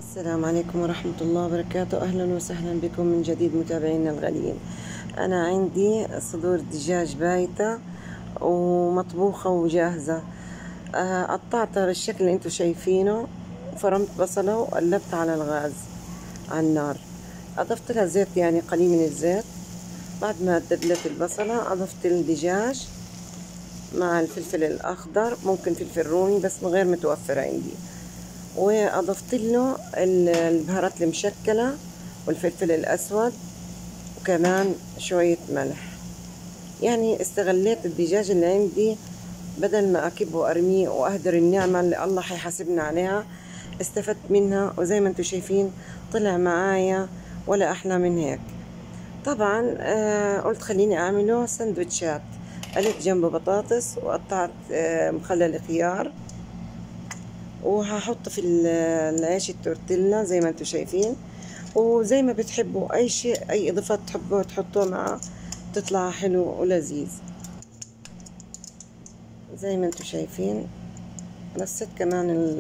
السلام عليكم ورحمة الله وبركاته. أهلا وسهلا بكم من جديد متابعينا الغاليين. أنا عندي صدور دجاج بايتة ومطبوخة وجاهزة. قطعتها بالشكل اللي انتوا شايفينه، وفرمت بصلة وقلبت على الغاز على النار. أضفت لها زيت، يعني قليل من الزيت. بعد ما دبلت البصلة أضفت الدجاج مع الفلفل الأخضر، ممكن فلفل رومي بس غير متوفر عندي، وأضفت له البهارات المشكلة والفلفل الأسود وكمان شوية ملح. يعني استغليت الدجاج اللي عندي، بدل ما أكبه وأرميه وأهدر النعمة اللي الله حيحاسبنا عليها، استفدت منها. وزي ما انتم شايفين طلع معايا ولا أحلى من هيك. طبعا قلت خليني أعمله سندوتشات. قلت جنبه بطاطس وقطعت مخلل خيار، وهحط في العيش التورتيلا زي ما انتم شايفين. وزي ما بتحبوا اي شيء، اي اضافات تحبوا تحطوه معه تطلع حلو ولذيذ. زي ما انتم شايفين رصيت كمان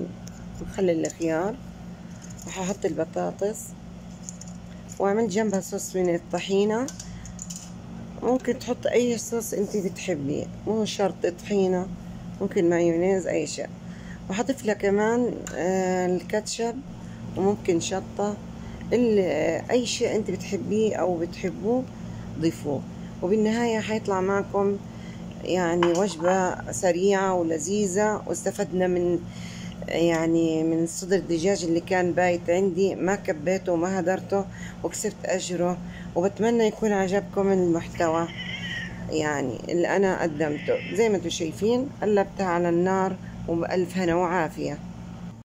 مخلل الخيار، وهحط البطاطس، وعملت جنبها صوص من الطحينة. ممكن تحط اي صوص انت بتحبيه، مو شرط طحينة، ممكن مايونيز اي شيء. وحضيف لها كمان الكاتشب، وممكن شطة، اي شيء انت بتحبيه او بتحبوه ضيفوه. وبالنهاية حيطلع معكم يعني وجبة سريعة ولذيذة. واستفدنا من صدر الدجاج اللي كان بايت عندي، ما كبيته وما هدرته وكسبت أجره. وبتمنى يكون عجبكم المحتوى يعني اللي أنا قدمته. زي ما انتم شايفين قلبتها على النار، وبألف هنا وعافية.